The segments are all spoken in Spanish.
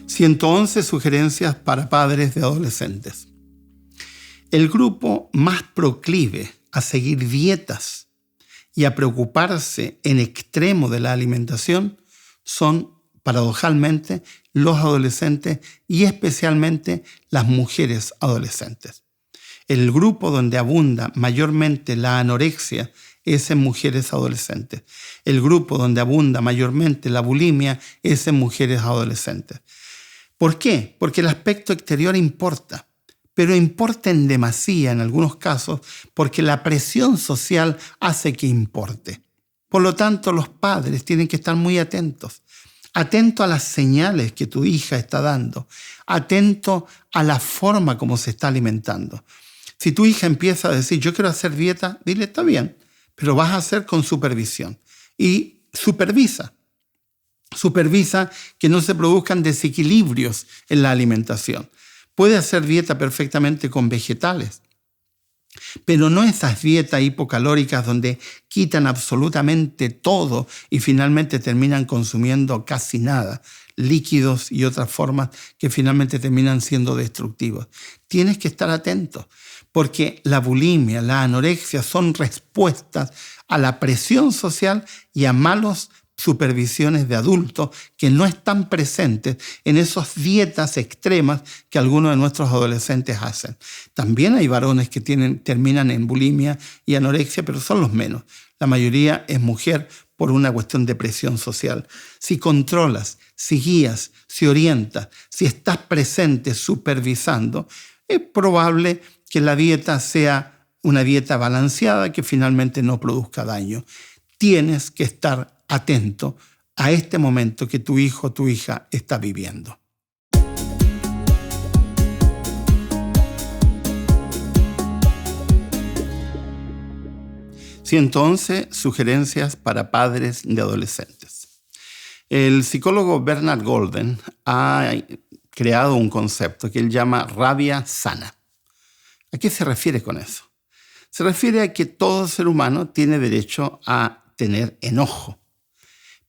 111 sugerencias para padres de adolescentes. El grupo más proclive a seguir dietas y a preocuparse en extremo de la alimentación son, paradojalmente, los adolescentes y especialmente las mujeres adolescentes. El grupo donde abunda mayormente la anorexia es en mujeres adolescentes. El grupo donde abunda mayormente la bulimia es en mujeres adolescentes. ¿Por qué? Porque el aspecto exterior importa, pero importa en demasía en algunos casos porque la presión social hace que importe. Por lo tanto, los padres tienen que estar muy atentos. Atento a las señales que tu hija está dando. Atento a la forma como se está alimentando. Si tu hija empieza a decir, yo quiero hacer dieta, dile, está bien, pero vas a hacer con supervisión. Y supervisa que no se produzcan desequilibrios en la alimentación. Puede hacer dieta perfectamente con vegetales, pero no esas dietas hipocalóricas donde quitan absolutamente todo y finalmente terminan consumiendo casi nada, líquidos y otras formas que finalmente terminan siendo destructivos. Tienes que estar atento, porque la bulimia, la anorexia son respuestas a la presión social y a malas supervisiones de adultos que no están presentes en esas dietas extremas que algunos de nuestros adolescentes hacen. También hay varones que terminan en bulimia y anorexia, pero son los menos. La mayoría es mujer por una cuestión de presión social. Si controlas, si guías, si orientas, si estás presente supervisando, es probable que la dieta sea una dieta balanceada que finalmente no produzca daño. Tienes que estar atento a este momento que tu hijo o tu hija está viviendo. Entonces, sugerencias para padres de adolescentes. El psicólogo Bernard Golden ha creado un concepto que él llama rabia sana. ¿A qué se refiere con eso? Se refiere a que todo ser humano tiene derecho a tener enojo,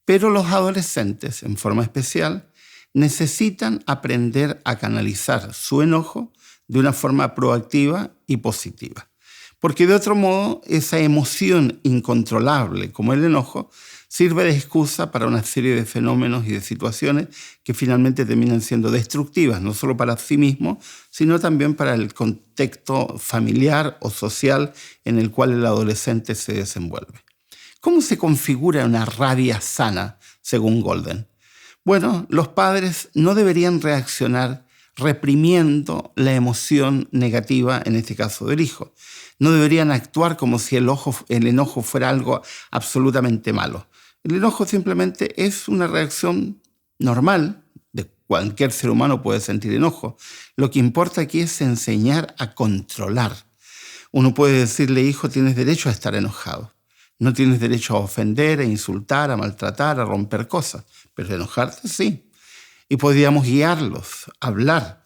pero los adolescentes, en forma especial, necesitan aprender a canalizar su enojo de una forma proactiva y positiva. Porque de otro modo, esa emoción incontrolable como el enojo sirve de excusa para una serie de fenómenos y de situaciones que finalmente terminan siendo destructivas, no solo para sí mismo, sino también para el contexto familiar o social en el cual el adolescente se desenvuelve. ¿Cómo se configura una rabia sana, según Golden? Bueno, los padres no deberían reaccionar reprimiendo la emoción negativa, en este caso del hijo. No deberían actuar como si el enojo fuera algo absolutamente malo. El enojo simplemente es una reacción normal. De cualquier ser humano puede sentir enojo. Lo que importa aquí es enseñar a controlar. Uno puede decirle, hijo, tienes derecho a estar enojado. No tienes derecho a ofender, a insultar, a maltratar, a romper cosas. Pero enojarte sí. Y podríamos guiarlos, hablar.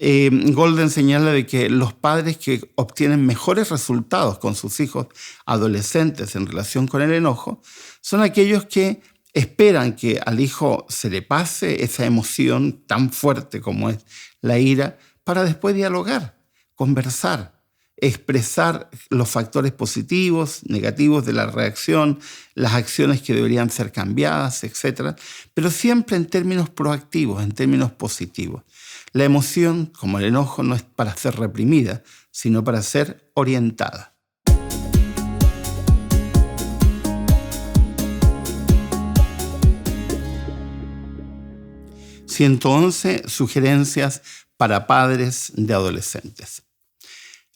Golden señala de que los padres que obtienen mejores resultados con sus hijos adolescentes en relación con el enojo son aquellos que esperan que al hijo se le pase esa emoción tan fuerte como es la ira para después dialogar, conversar, expresar los factores positivos, negativos de la reacción, las acciones que deberían ser cambiadas, etc. Pero siempre en términos proactivos, en términos positivos. La emoción, como el enojo, no es para ser reprimida, sino para ser orientada. 111 sugerencias para padres de adolescentes.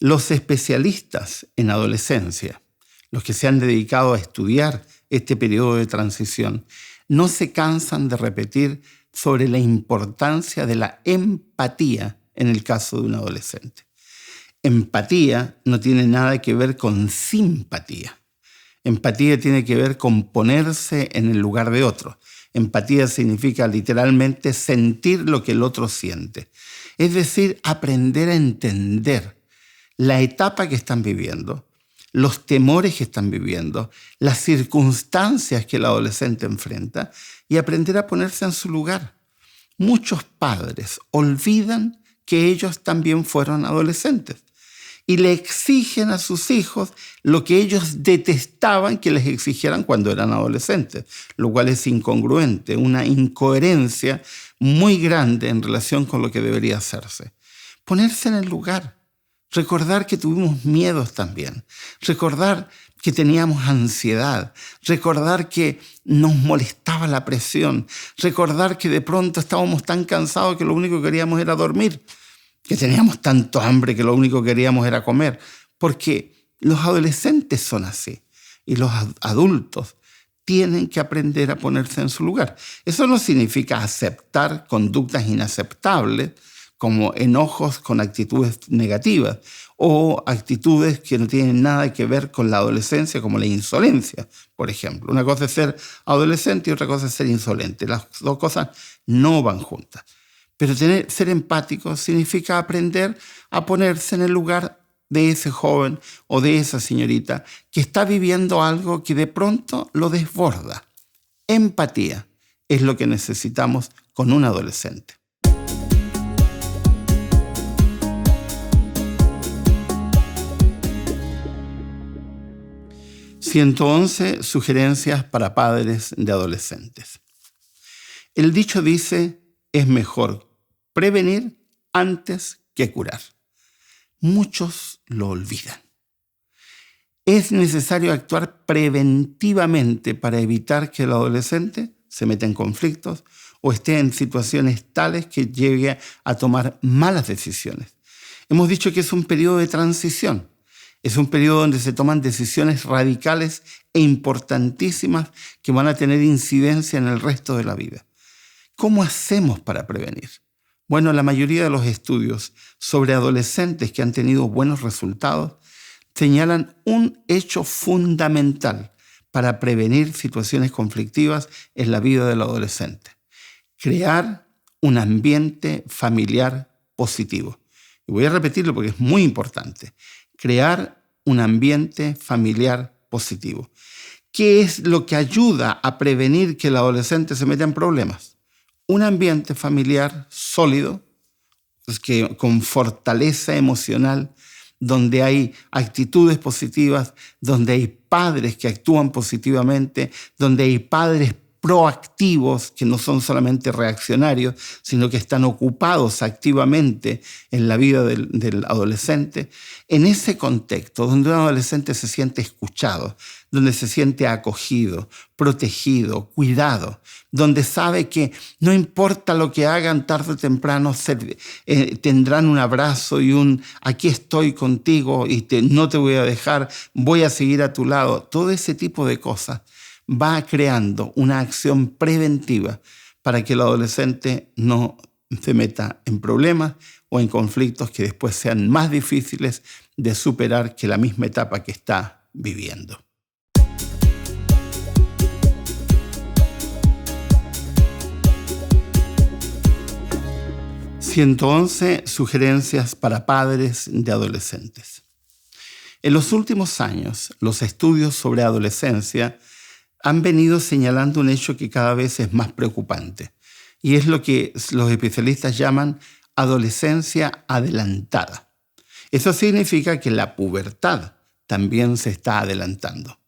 Los especialistas en adolescencia, los que se han dedicado a estudiar este periodo de transición, no se cansan de repetir sobre la importancia de la empatía en el caso de un adolescente. Empatía no tiene nada que ver con simpatía. Empatía tiene que ver con ponerse en el lugar de otro. Empatía significa literalmente sentir lo que el otro siente. Es decir, aprender a entender la etapa que están viviendo, los temores que están viviendo, las circunstancias que el adolescente enfrenta y aprender a ponerse en su lugar. muchos padres olvidan que ellos también fueron adolescentes y le exigen a sus hijos lo que ellos detestaban que les exigieran cuando eran adolescentes, lo cual es incongruente, una incoherencia muy grande en relación con lo que debería hacerse. Ponerse en el lugar, recordar que tuvimos miedos también, recordar que teníamos ansiedad, recordar que nos molestaba la presión, recordar que de pronto estábamos tan cansados que lo único que queríamos era dormir, que teníamos tanto hambre que lo único que queríamos era comer, porque los adolescentes son así y los adultos tienen que aprender a ponerse en su lugar. Eso no significa aceptar conductas inaceptables como enojos con actitudes negativas o actitudes que no tienen nada que ver con la adolescencia, como la insolencia, por ejemplo. Una cosa es ser adolescente y otra cosa es ser insolente. Las dos cosas no van juntas. Pero ser empático significa aprender a ponerse en el lugar de ese joven o de esa señorita que está viviendo algo que de pronto lo desborda. Empatía es lo que necesitamos con un adolescente. 111 sugerencias para padres de adolescentes. El dicho dice, es mejor prevenir antes que curar. Muchos lo olvidan. Es necesario actuar preventivamente para evitar que el adolescente se meta en conflictos o esté en situaciones tales que llegue a tomar malas decisiones. Hemos dicho que es un periodo de transición. Es un periodo donde se toman decisiones radicales e importantísimas que van a tener incidencia en el resto de la vida. ¿Cómo hacemos para prevenir? Bueno, la mayoría de los estudios sobre adolescentes que han tenido buenos resultados señalan un hecho fundamental para prevenir situaciones conflictivas en la vida del adolescente: crear un ambiente familiar positivo. Y voy a repetirlo porque es muy importante. Crear un ambiente familiar positivo. ¿Qué es lo que ayuda a prevenir que el adolescente se meta en problemas? Un ambiente familiar sólido, con fortaleza emocional, donde hay actitudes positivas, donde hay padres que actúan positivamente, donde hay padres proactivos, que no son solamente reaccionarios, sino que están ocupados activamente en la vida del adolescente. En ese contexto, donde un adolescente se siente escuchado, donde se siente acogido, protegido, cuidado, donde sabe que no importa lo que hagan, tarde o temprano tendrán un abrazo y un aquí estoy contigo y no te voy a dejar, voy a seguir a tu lado. Todo ese tipo de cosas va creando una acción preventiva para que el adolescente no se meta en problemas o en conflictos que después sean más difíciles de superar que la misma etapa que está viviendo. ...111 sugerencias para padres de adolescentes. En los últimos años, los estudios sobre adolescencia han venido señalando un hecho que cada vez es más preocupante, y es lo que los especialistas llaman adolescencia adelantada. Eso significa que la pubertad también se está adelantando.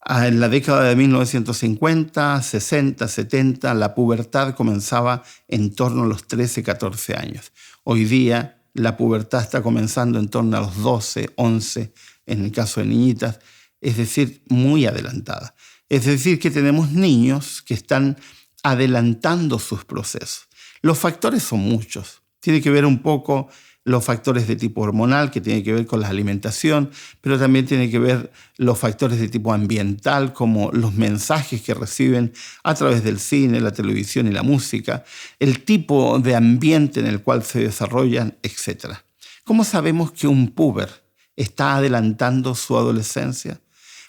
En la década de 1950, 60, 70, la pubertad comenzaba en torno a los 13, 14 años. Hoy día la pubertad está comenzando en torno a los 12, 11, en el caso de niñitas, es decir, muy adelantada. Es decir, que tenemos niños que están adelantando sus procesos. Los factores son muchos. Tiene que ver un poco los factores de tipo hormonal, que tiene que ver con la alimentación, pero también tiene que ver los factores de tipo ambiental, como los mensajes que reciben a través del cine, la televisión y la música, el tipo de ambiente en el cual se desarrollan, etc. ¿Cómo sabemos que un puber está adelantando su adolescencia?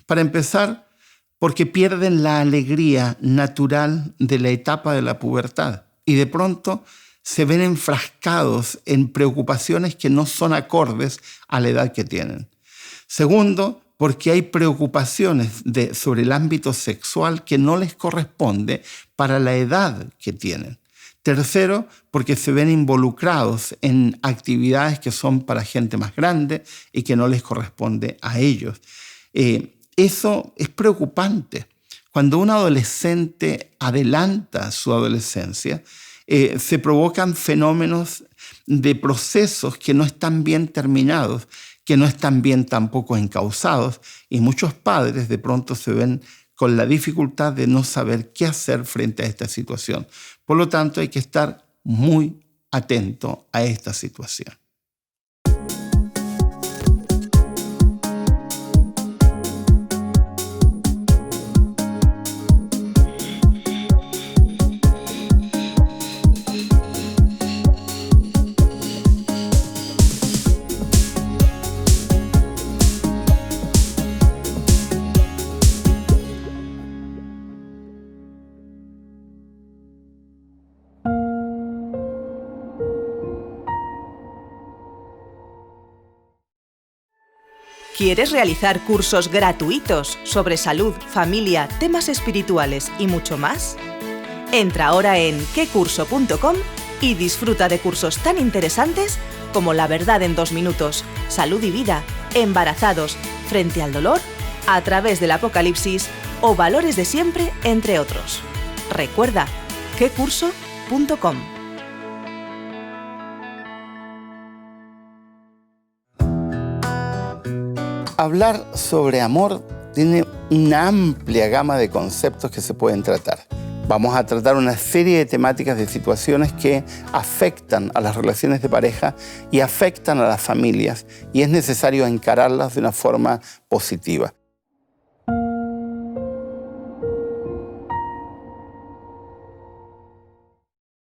Para empezar, porque pierden la alegría natural de la etapa de la pubertad y de pronto se ven enfrascados en preocupaciones que no son acordes a la edad que tienen. Segundo, porque hay preocupaciones sobre el ámbito sexual que no les corresponde para la edad que tienen. Tercero, porque se ven involucrados en actividades que son para gente más grande y que no les corresponde a ellos. Eso es preocupante. Cuando un adolescente adelanta su adolescencia, se provocan fenómenos de procesos que no están bien terminados, que no están bien tampoco encausados, y muchos padres de pronto se ven con la dificultad de no saber qué hacer frente a esta situación. Por lo tanto, hay que estar muy atento a esta situación. ¿Quieres realizar cursos gratuitos sobre salud, familia, temas espirituales y mucho más? Entra ahora en quecurso.com y disfruta de cursos tan interesantes como La verdad en 2 minutos, Salud y vida, Embarazados, Frente al dolor, A través del Apocalipsis o Valores de siempre, entre otros. Recuerda, quecurso.com. Hablar sobre amor tiene una amplia gama de conceptos que se pueden tratar. Vamos a tratar una serie de temáticas, de situaciones que afectan a las relaciones de pareja y afectan a las familias, y es necesario encararlas de una forma positiva.